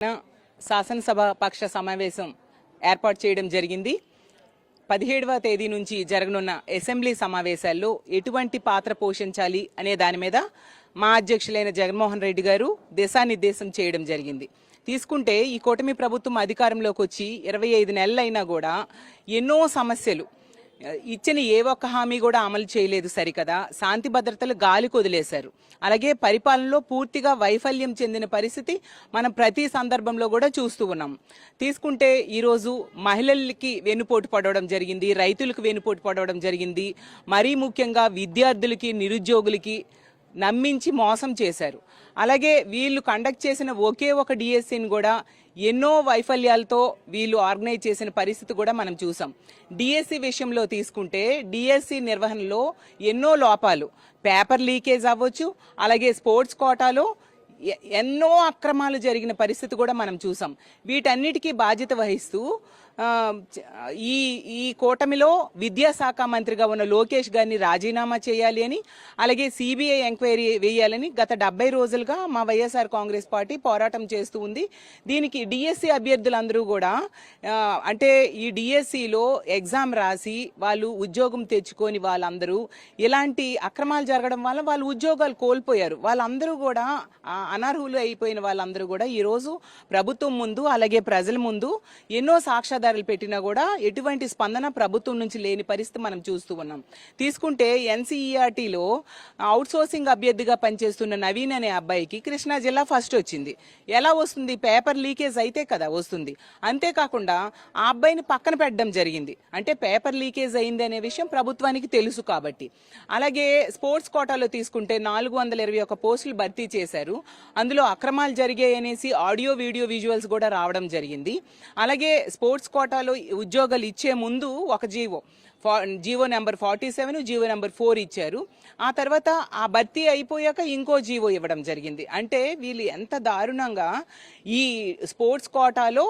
శాసనసభ పక్ష సమావేశం ఏర్పాటు చేయడం జరిగింది. 17వ తేదీ నుంచి జరగనున్న అసెంబ్లీ సమావేశాల్లో ఎటువంటి పాత్ర పోషించాలి అనే దాని మీద మా అధ్యక్షులైన జగన్మోహన్ రెడ్డి గారు దిశానిర్దేశం చేయడం జరిగింది. తీసుకుంటే ఈ కూటమి ప్రభుత్వం అధికారంలోకి వచ్చి 25 నెలలైనా కూడా ఎన్నో సమస్యలు ఇచ్చిన ఏ ఒక్క హామీ కూడా అమలు చేయలేదు సరికదా. శాంతి భద్రతలు గాలికి వదిలేశారు. అలాగే పరిపాలనలో పూర్తిగా వైఫల్యం చెందిన పరిస్థితి మనం ప్రతి సందర్భంలో కూడా చూస్తూ ఉన్నాం. తీసుకుంటే ఈరోజు మహిళలకి వెన్నుపోటు పడవడం జరిగింది, రైతులకు వెన్నుపోటు పడవడం జరిగింది, మరీ ముఖ్యంగా విద్యార్థులకి నిరుద్యోగులకి నమ్మించి మోసం చేశారు. అలాగే వీళ్ళు కండక్ట్ చేసిన ఒకే ఒక డిఎస్సిని కూడా ఎన్నో వైఫల్యాలతో వీళ్ళు ఆర్గనైజ్ చేసిన పరిస్థితి కూడా మనం చూసాం. డిఎస్సి విషయంలో తీసుకుంటే డిఎస్సి నిర్వహణలో ఎన్నో లోపాలు, పేపర్ లీకేజ్ అవ్వచ్చు, అలాగే స్పోర్ట్స్ కోటాలో ఎన్నో అక్రమాలు జరిగిన పరిస్థితి కూడా మనం చూసాం. వీటన్నిటికీ బాధ్యత వహిస్తూ ఈ కూటమిలో విద్యాశాఖ మంత్రిగా ఉన్న లోకేష్ గారిని రాజీనామా చేయాలి అని, అలాగే సిబిఐ ఎంక్వైరీ వేయాలని గత 70 రోజులుగా మా వైఎస్ఆర్ కాంగ్రెస్ పార్టీ పోరాటం చేస్తూ ఉంది. దీనికి డిఎస్సి అభ్యర్థులందరూ కూడా అంటే ఈ డిఎస్సిలో ఎగ్జామ్ రాసి వాళ్ళు ఉద్యోగం తెచ్చుకొని వాళ్ళందరూ ఇలాంటి అక్రమాలు జరగడం వల్ల వాళ్ళు ఉద్యోగాలు కోల్పోయారు. వాళ్ళందరూ కూడా అనర్హులు అయిపోయిన వాళ్ళందరూ కూడా ఈరోజు ప్రభుత్వం ముందు అలాగే ప్రజల ముందు ఎన్నో సాక్ష్యాధారాలు పెట్టినా కూడా ఎటువంటి స్పందన ప్రభుత్వం నుంచి లేని పరిస్థితి మనం చూస్తూ ఉన్నాం. తీసుకుంటే ఎన్సీఈఆర్టీలో అవుట్ సోర్సింగ్ అభ్యర్థిగా పనిచేస్తున్న నవీన్ అనే అబ్బాయికి కృష్ణా జిల్లా ఫస్ట్ వచ్చింది. ఎలా వస్తుంది? పేపర్ లీకేజ్ అయితే కదా వస్తుంది. అంతేకాకుండా ఆ అబ్బాయిని పక్కన పెట్టడం జరిగింది. అంటే పేపర్ లీకేజ్ అయింది అనే విషయం ప్రభుత్వానికి తెలుసు కాబట్టి. అలాగే స్పోర్ట్స్ కోటాలో తీసుకుంటే 421 పోస్టులు భర్తీ చేశారు. అందులో అక్రమాలు జరిగాయనేసి ఆడియో వీడియో విజువల్స్ కూడా రావడం జరిగింది. అలాగే స్పోర్ట్స్ కోటాలో ఉద్యోగాలు ఇచ్చే ముందు ఒక జీవో నెంబర్ 47, జీవో నెంబర్ 4 ఇచ్చారు. ఆ తర్వాత ఆ భర్తీ అయిపోయాక ఇంకో జీవో ఇవ్వడం జరిగింది. అంటే వీళ్ళు ఎంత దారుణంగా ఈ స్పోర్ట్స్ కోటాలో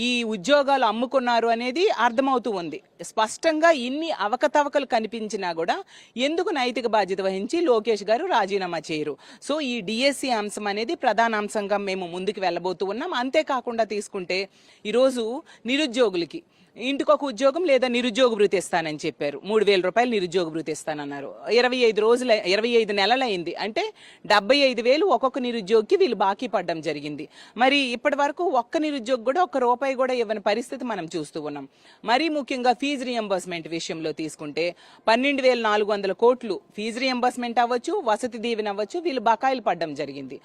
ఈ ఉద్యోగాలు అమ్ముకున్నారు అనేది అర్థమవుతూ ఉంది. స్పష్టంగా ఇన్ని అవకతవకలు కనిపించినా కూడా ఎందుకు నైతిక బాధ్యత వహించి లోకేష్ గారు రాజీనామా చేయరు? సో ఈ డిఎస్సి అంశం అనేది ప్రధాన అంశంగా మేము ముందుకు వెళ్ళబోతూ ఉన్నాం. అంతేకాకుండా తీసుకుంటే ఈరోజు నిరుద్యోగులకి ఇంటికొక ఉద్యోగం లేదా నిరుద్యోగ భృతి ఇస్తానని చెప్పారు. 3,000 రూపాయలు నిరుద్యోగ భృతి ఇస్తానన్నారు. 25 నెలలైంది. అంటే 75,000 ఒక్కొక్క నిరుద్యోగికి వీళ్ళు బాకీ పడడం జరిగింది. మరి ఇప్పటి వరకు ఒక్క నిరుద్యోగి కూడా ఒక్క రూపాయి కూడా ఇవ్వని పరిస్థితి మనం చూస్తూ ఉన్నాం. మరీ ముఖ్యంగా ఫీజు రియంబర్స్మెంట్ విషయంలో తీసుకుంటే 12,400 కోట్లు ఫీజు రియంబర్స్మెంట్ అవ్వచ్చు, వసతి దీవెన అవ్వచ్చు, వీళ్ళు బకాయిలు పడడం జరిగింది.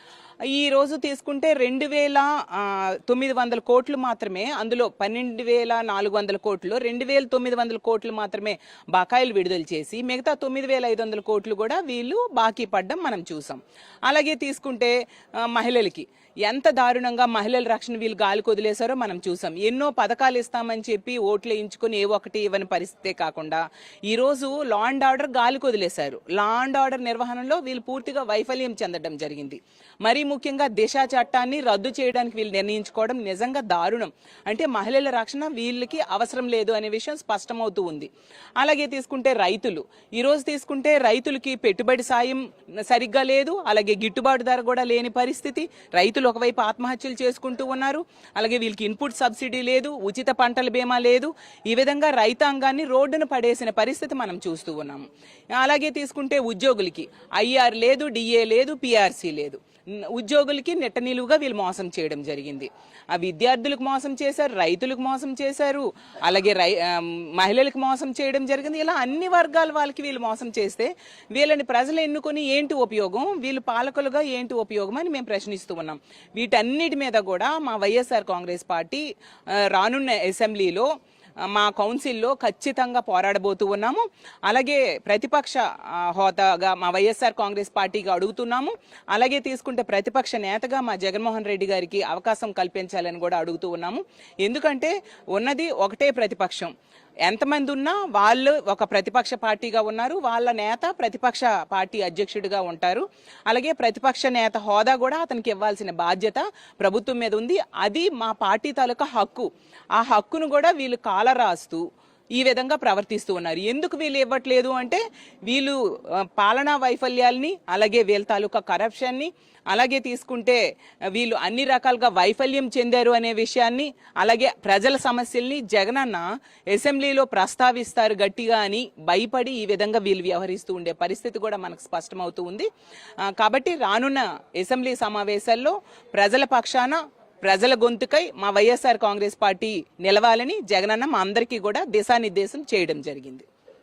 ఈ రోజు తీసుకుంటే 2,900 కోట్లు మాత్రమే, అందులో 12,400 కోట్లు 2,900 కోట్లు మాత్రమే బకాయిలు విడుదల చేసి మిగతా 9,500 కోట్లు కూడా వీళ్ళు బాకీ పడ్డం మనం చూసాం. అలాగే తీసుకుంటే మహిళలకి ఎంత దారుణంగా మహిళల రక్షణ వీళ్ళు గాలికి వదిలేశారో మనం చూసాం. ఎన్నో పథకాలు ఇస్తామని చెప్పి ఓట్లు వేయించుకుని ఏ ఒక్కటి ఇవ్వని పరిస్థితే కాకుండా ఈరోజు లా అండ్ ఆర్డర్ గాలికి వదిలేశారు. లా అండ్ ఆర్డర్ నిర్వహణలో వీళ్ళు పూర్తిగా వైఫల్యం చెందడం జరిగింది. మరీ ముఖ్యంగా దిశ చట్టాన్ని రద్దు చేయడానికి వీళ్ళు నిర్ణయించుకోవడం నిజంగా దారుణం. అంటే మహిళల రక్షణ వీళ్ళకి అవసరం లేదు అనే విషయం స్పష్టమవుతూ ఉంది. అలాగే తీసుకుంటే రైతులు, ఈరోజు తీసుకుంటే రైతులకి పెట్టుబడి సాయం సరిగ్గా లేదు, అలాగే గిట్టుబాటు ధర కూడా లేని పరిస్థితి. రైతులు ఒకవైపు ఆత్మహత్యలు చేసుకుంటూ ఉన్నారు, అలాగే వీళ్ళకి ఇన్పుట్ సబ్సిడీ లేదు, ఉచిత పంటల బీమా లేదు. ఈ విధంగా రైతాంగాన్ని రోడ్డును పడేసిన పరిస్థితి మనం చూస్తూ ఉన్నాము. అలాగే తీసుకుంటే ఉద్యోగులకి ఐఆర్ లేదు, డిఏ లేదు, పిఆర్సీ లేదు. ఉద్యోగులకి నెట్ట నిలువుగా వీళ్ళు మోసం చేయడం జరిగింది. ఆ విద్యార్థులకు మోసం చేశారు, రైతులకు మోసం చేశారు, అలాగే మహిళలకు మోసం చేయడం జరిగింది. ఇలా అన్ని వర్గాల వాళ్ళకి వీళ్ళు మోసం చేస్తే వీళ్ళని ప్రజలు ఎన్నుకొని ఏంటి ఉపయోగం, వీళ్ళు పాలకులుగా ఏంటి ఉపయోగం అని మేము ప్రశ్నిస్తూ ఉన్నాం. వీటన్నిటి మీద కూడా మా వైఎస్ఆర్ కాంగ్రెస్ పార్టీ రానున్న అసెంబ్లీలో మా కౌన్సిల్లో ఖచ్చితంగా పోరాడబోతూ ఉన్నాము. అలాగే ప్రతిపక్ష హోదాగా మా వైఎస్ఆర్ కాంగ్రెస్ పార్టీగా అడుగుతున్నాము. అలాగే తీసుకుంటే ప్రతిపక్ష నేతగా మా జగన్మోహన్ రెడ్డి గారికి అవకాశం కల్పించాలని కూడా అడుగుతూ ఉన్నాము. ఎందుకంటే ఉన్నది ఒకటే ప్రతిపక్షం. ఎంతమంది ఉన్నా వాళ్ళు ఒక ప్రతిపక్ష పార్టీగా ఉన్నారు, వాళ్ళ నేత ప్రతిపక్ష పార్టీ అధ్యక్షుడిగా ఉంటారు. అలాగే ప్రతిపక్ష నేత హోదా కూడా అతనికి ఇవ్వాల్సిన బాధ్యత ప్రభుత్వం మీద ఉంది. అది మా పార్టీ తాలూకా హక్కు. ఆ హక్కును కూడా వీళ్ళు కాలరాస్తూ ఈ విధంగా ప్రవర్తిస్తూ ఉన్నారు. ఎందుకు వీళ్ళు ఇవ్వట్లేదు అంటే వీళ్ళు పాలనా వైఫల్యాల్ని, అలాగే వీళ్ళ తాలూకా కరప్షన్ని, అలాగే తీసుకుంటే వీళ్ళు అన్ని రకాలుగా వైఫల్యం చెందారు అనే విషయాన్ని, అలాగే ప్రజల సమస్యల్ని జగనన్న అసెంబ్లీలో ప్రస్తావిస్తారు గట్టిగా అని భయపడి ఈ విధంగా వీళ్ళు వ్యవహరిస్తూ ఉండే పరిస్థితి కూడా మనకు స్పష్టమవుతూ ఉంది. కాబట్టి రానున్న అసెంబ్లీ సమావేశాల్లో ప్రజల పక్షాన, ప్రజల గొంతుకై మా వైఎస్ఆర్ కాంగ్రెస్ పార్టీ నిలవాలని జగనన్న మా అందరికీ కూడా దిశానిర్దేశం చేయడం జరిగింది.